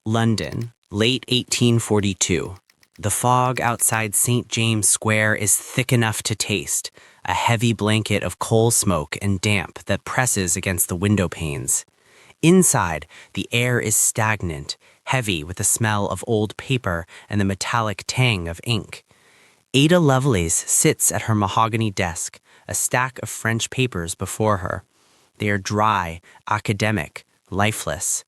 London, late 1842. The fog outside St. James Square is thick enough to taste, a heavy blanket of coal smoke and damp that presses against the window panes. Inside, the air is stagnant, heavy with the smell of old paper and the metallic tang of ink. Ada Lovelace sits at her mahogany desk, a stack of French papers before her. They are dry, academic, lifeless.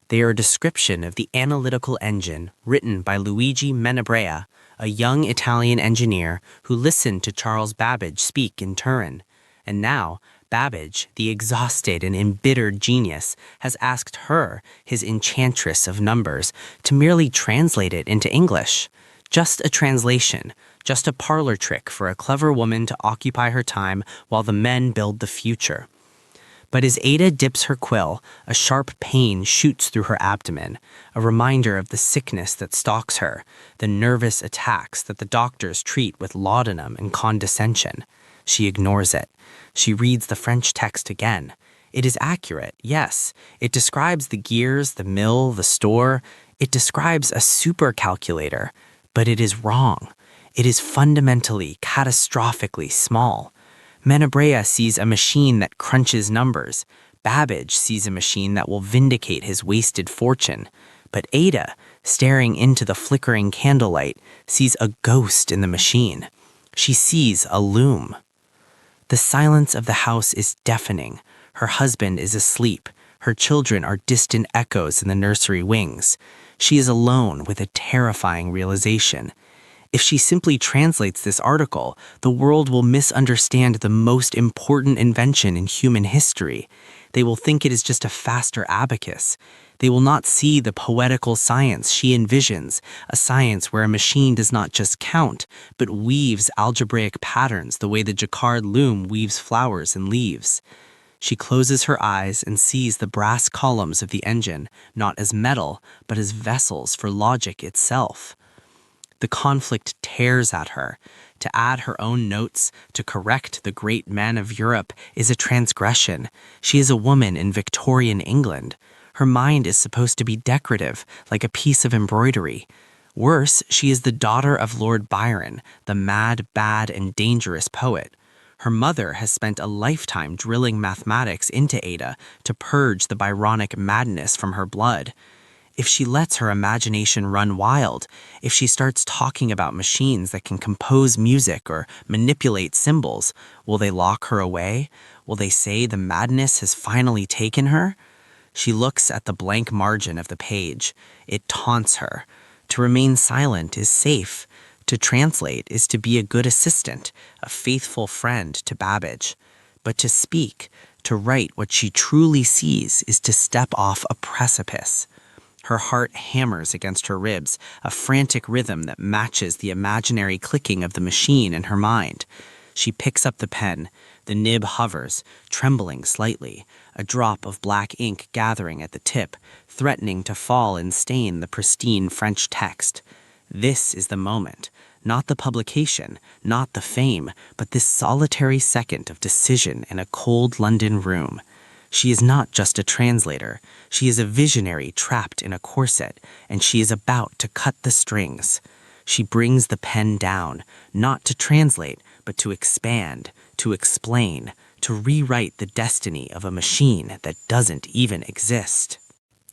They are a description of the Analytical Engine written by Luigi Menabrea, a young Italian engineer who listened to Charles Babbage speak in Turin. And now, Babbage, the exhausted and embittered genius, has asked her, his enchantress of numbers, to merely translate it into English. Just a translation, just a parlor trick for a clever woman to occupy her time while the men build the future. But as Ada dips her quill, a sharp pain shoots through her abdomen, a reminder of the sickness that stalks her, the nervous attacks that the doctors treat with laudanum and condescension. She ignores it. She reads the French text again. It is accurate, yes. It describes the gears, the mill, the store. It describes a supercalculator. But it is wrong. It is fundamentally, catastrophically small. Menabrea sees a machine that crunches numbers. Babbage sees a machine that will vindicate his wasted fortune. But Ada, staring into the flickering candlelight, sees a ghost in the machine. She sees a loom. The silence of the house is deafening. Her husband is asleep. Her children are distant echoes in the nursery wings. She is alone with a terrifying realization. If she simply translates this article, the world will misunderstand the most important invention in human history. They will think it is just a faster abacus. They will not see the poetical science she envisions, a science where a machine does not just count, but weaves algebraic patterns the way the jacquard loom weaves flowers and leaves. She closes her eyes and sees the brass columns of the engine, not as metal, but as vessels for logic itself. The conflict tears at her. To add her own notes, to correct the great men of Europe, is a transgression. She is a woman in Victorian England. Her mind is supposed to be decorative, like a piece of embroidery. Worse, she is the daughter of Lord Byron, the mad, bad, and dangerous poet. Her mother has spent a lifetime drilling mathematics into Ada to purge the Byronic madness from her blood. If she lets her imagination run wild, if she starts talking about machines that can compose music or manipulate symbols, will they lock her away? Will they say the madness has finally taken her? She looks at the blank margin of the page. It taunts her. To remain silent is safe. To translate is to be a good assistant, a faithful friend to Babbage. But to speak, to write what she truly sees is to step off a precipice. Her heart hammers against her ribs, a frantic rhythm that matches the imaginary clicking of the machine in her mind. She picks up the pen. The nib hovers, trembling slightly, a drop of black ink gathering at the tip, threatening to fall and stain the pristine French text. This is the moment. Not the publication, not the fame, but this solitary second of decision in a cold London room. She is not just a translator. She is a visionary trapped in a corset, and she is about to cut the strings. She brings the pen down, not to translate, but to expand, to explain, to rewrite the destiny of a machine that doesn't even exist.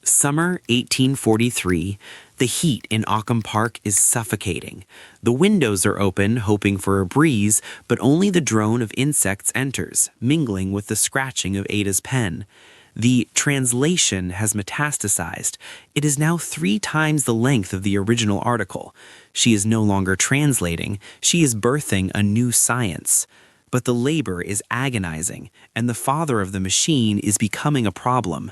Summer 1843, the heat in Ockham Park is suffocating. The windows are open, hoping for a breeze, but only the drone of insects enters, mingling with the scratching of Ada's pen. The translation has metastasized. It is now 3 times the length of the original article. She is no longer translating, she is birthing a new science. But the labor is agonizing, and the father of the machine is becoming a problem.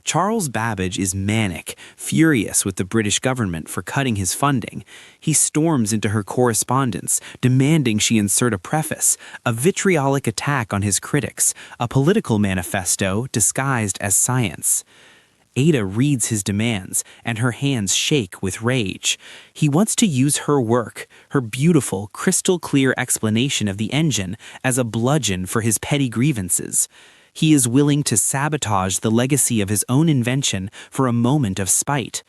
Charles Babbage is manic, furious with the British government for cutting his funding. He storms into her correspondence, demanding she insert a preface, a vitriolic attack on his critics, a political manifesto disguised as science. Ada reads his demands, and her hands shake with rage. He wants to use her work, her beautiful, crystal-clear explanation of the engine, as a bludgeon for his petty grievances. He is willing to sabotage the legacy of his own invention for a moment of spite.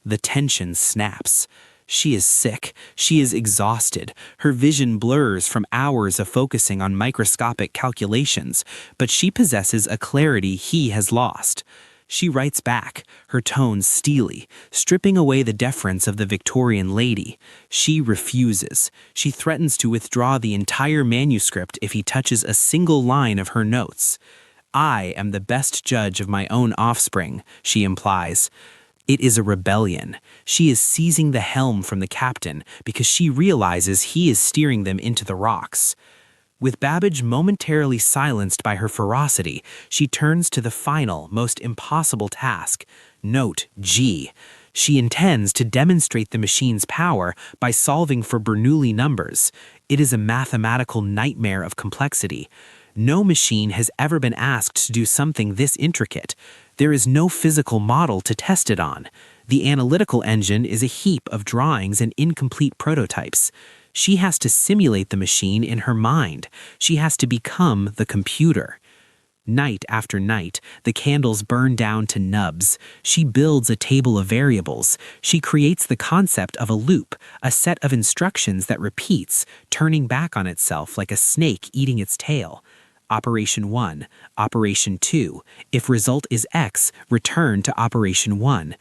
The tension snaps. She is sick. She is exhausted. Her vision blurs from hours of focusing on microscopic calculations, but she possesses a clarity he has lost. She writes back, her tone steely, stripping away the deference of the Victorian lady. She refuses. She threatens to withdraw the entire manuscript if he touches a single line of her notes. I am the best judge of my own offspring, she implies. It is a rebellion. She is seizing the helm from the captain because she realizes he is steering them into the rocks. With Babbage momentarily silenced by her ferocity, she turns to the final, most impossible task. Note G. She intends to demonstrate the machine's power by solving for Bernoulli numbers. It is a mathematical nightmare of complexity. No machine has ever been asked to do something this intricate. There is no physical model to test it on. The analytical engine is a heap of drawings and incomplete prototypes. She has to simulate the machine in her mind. She has to become the computer. Night after night, the candles burn down to nubs. She builds a table of variables. She creates the concept of a loop, a set of instructions that repeats, turning back on itself like a snake eating its tail. Operation 1, Operation 2. If result is X, return to Operation 1.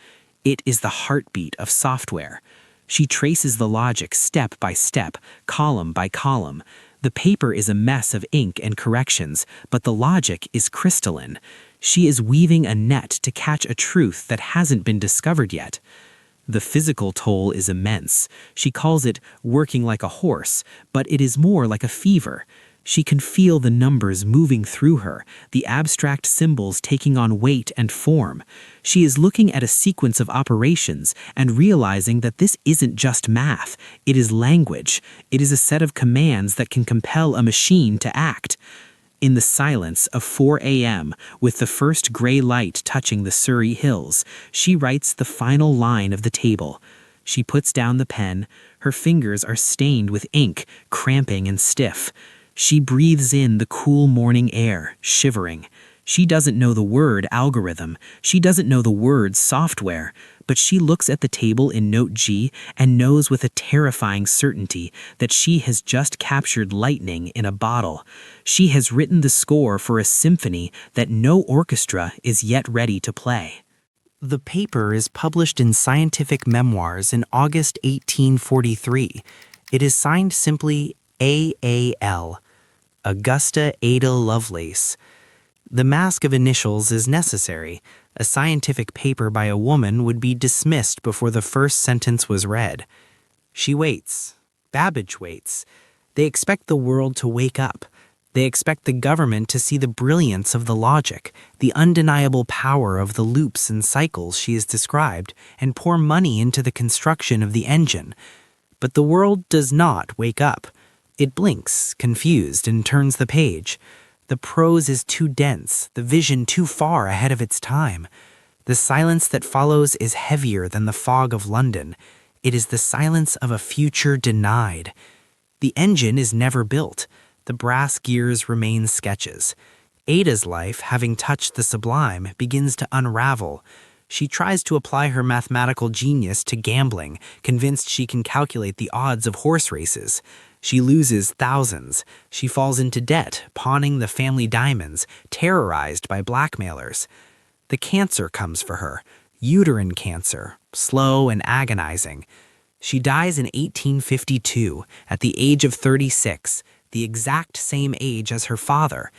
It is the heartbeat of software. She traces the logic step by step, column by column. The paper is a mess of ink and corrections, but the logic is crystalline. She is weaving a net to catch a truth that hasn't been discovered yet. The physical toll is immense. She calls it working like a horse, but it is more like a fever. She can feel the numbers moving through her, the abstract symbols taking on weight and form. She is looking at a sequence of operations and realizing that this isn't just math, it is language. It is a set of commands that can compel a machine to act. In the silence of 4 a.m., with the first gray light touching the Surrey hills, she writes the final line of the table. She puts down the pen. Her fingers are stained with ink, cramping and stiff. She breathes in the cool morning air, shivering. She doesn't know the word algorithm. She doesn't know the word software. But she looks at the table in Note G and knows with a terrifying certainty that she has just captured lightning in a bottle. She has written the score for a symphony that no orchestra is yet ready to play. The paper is published in Scientific Memoirs in August 1843. It is signed simply A.A.L., Augusta Ada Lovelace. The mask of initials is necessary. A scientific paper by a woman would be dismissed before the first sentence was read. She waits. Babbage waits. They expect the world to wake up. They expect the government to see the brilliance of the logic, the undeniable power of the loops and cycles she has described, and pour money into the construction of the engine. But the world does not wake up. It blinks, confused, and turns the page. The prose is too dense, the vision too far ahead of its time. The silence that follows is heavier than the fog of London. It is the silence of a future denied. The engine is never built. The brass gears remain sketches. Ada's life, having touched the sublime, begins to unravel. She tries to apply her mathematical genius to gambling, convinced she can calculate the odds of horse races. She loses thousands. She falls into debt, pawning the family diamonds, terrorized by blackmailers. The cancer comes for her, uterine cancer, slow and agonizing. She dies in 1852, at the age of 36, the exact same age as her father.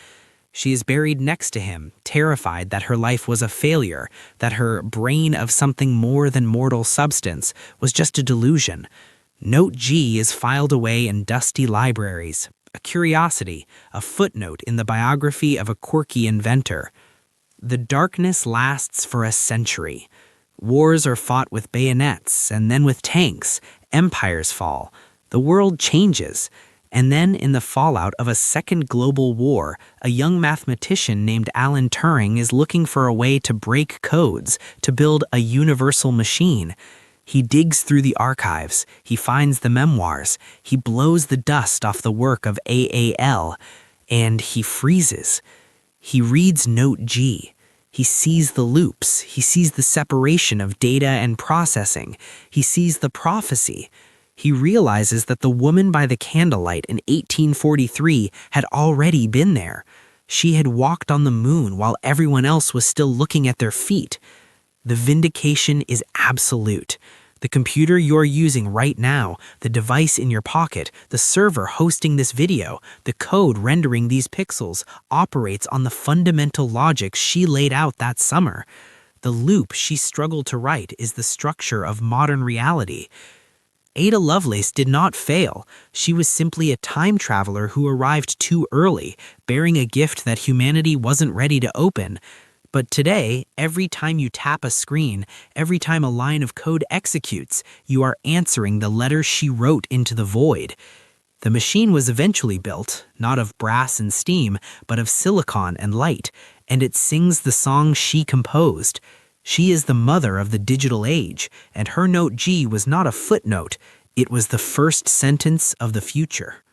She is buried next to him, terrified that her life was a failure, that her brain of something more than mortal substance was just a delusion. Note G is filed away in dusty libraries, a curiosity, a footnote in the biography of a quirky inventor. The darkness lasts for a century. Wars are fought with bayonets, and then with tanks. Empires fall. The world changes. And then, in the fallout of a second global war, a young mathematician named Alan Turing is looking for a way to break codes, to build a universal machine. He digs through the archives, he finds the memoirs, he blows the dust off the work of AAL, and he freezes. He reads Note G. He sees the loops. He sees the separation of data and processing. He sees the prophecy. He realizes that the woman by the candlelight in 1843 had already been there. She had walked on the moon while everyone else was still looking at their feet. The vindication is absolute. The computer you're using right now, the device in your pocket, the server hosting this video, the code rendering these pixels, operates on the fundamental logic she laid out that summer. The loop she struggled to write is the structure of modern reality. Ada Lovelace did not fail. She was simply a time traveler who arrived too early, bearing a gift that humanity wasn't ready to open. But today, every time you tap a screen, every time a line of code executes, you are answering the letter she wrote into the void. The machine was eventually built, not of brass and steam, but of silicon and light, and it sings the song she composed. She is the mother of the digital age, and her note G was not a footnote, it was the first sentence of the future.